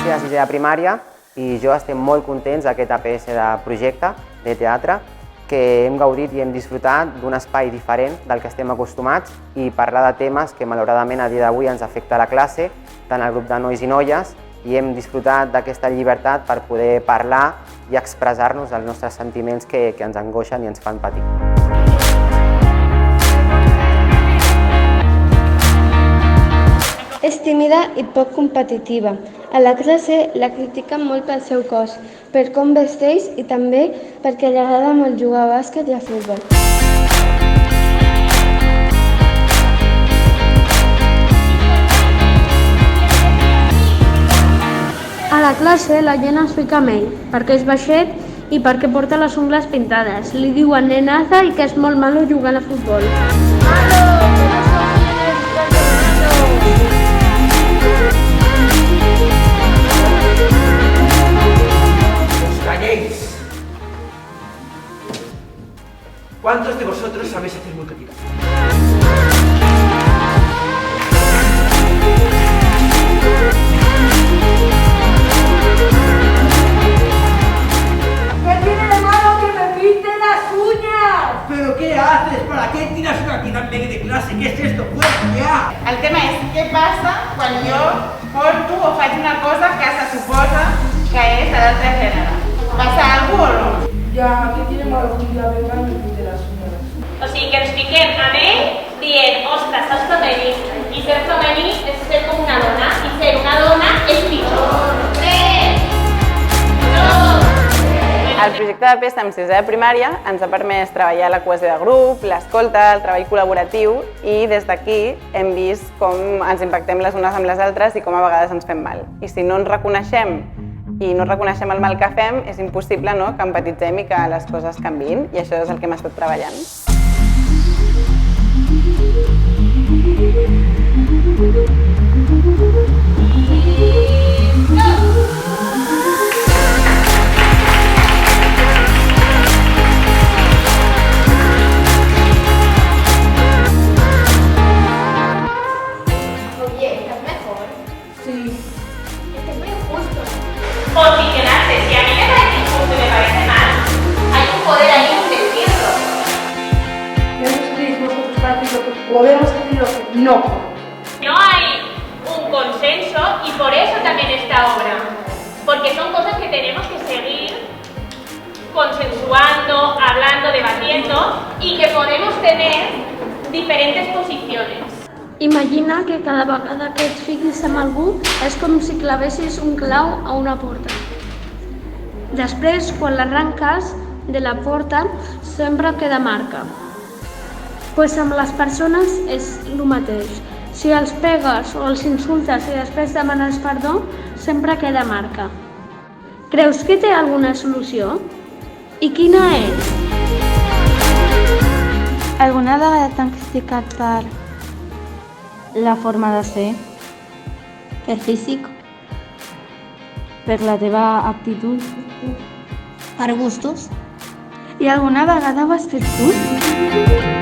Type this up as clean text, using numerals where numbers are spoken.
classi de sisè de primària i jo estem molt contents d'aquest APS de projecte de teatre, que hem gaudit i hem disfrutat d'un espai diferent del que estem acostumats i parlar de temes que malauradament a dia d'avui ens afecta a la classe, tant al grup de nois i noies, i hem disfrutat d'aquesta llibertat per poder parlar i expressar-nos dels nostres sentiments que ens angoixen i ens fan patir. És tímida i poc competitiva. A la classe la critiquen molt pel seu cos, per com vesteix i també perquè li agrada molt jugar a bàsquet i a futbol. A la classe la gent es fica amb ell, perquè és baixet i perquè porta les ungles pintades. Li diuen nenaza i que és molt malo jugant a futbol. ¿Cuántos de vosotros sabéis hacer multiplicación? ¿Qué tiene de malo que me pinte las uñas? ¿Pero qué haces? ¿Para qué tiras una tira en medio de clase? ¿Qué es esto? ¡Fuera, ya! El tema és què passa quan jo porto o faig una cosa que se suposa que és de l'altre gènere. Passa alguna cosa o no? Ya, ¿qué tiene de malo que la venga y me pinte las uñas? O sigui que ens fiquem amb ell dient, ostres, és femení, i ser femení és ser com una dona, i ser una dona és pitjor. 3, 2, El projecte de PESA amb sisè de primària ens ha permès treballar la cohesió de grup, l'escolta, el treball col·laboratiu i des d'aquí hem vist com ens impactem les unes amb les altres i com a vegades ens fem mal. I si no ens reconeixem i no reconeixem el mal que fem, és impossible que empatitzem i que les coses canviïn i això és el que hem estat treballant. o si quedarse. Si a mí me parece injusto y me parece mal, hay un poder ahí, un destierro. ¿Qué os creéis vosotros para decir lo que podemos hacer y lo que no podemos? No hay un consenso y por eso también esta obra, porque son cosas que tenemos que seguir consensuando, hablando, debatiendo y que podemos tener diferentes posiciones. Imagina que cada vegada que et fiquis amb algú és com si clavessis un clau a una porta. Després, quan l'arranques de la porta, sempre queda marca. Pues amb les persones és el mateix. Si els pegues o els insultes i després demanes perdó, sempre queda marca. Creus que té alguna solució? I quina és? Alguna vegada t'han criticat per la forma de ser, per físic, per la teva aptitud, per gustos? I alguna vegada ho has fet tu?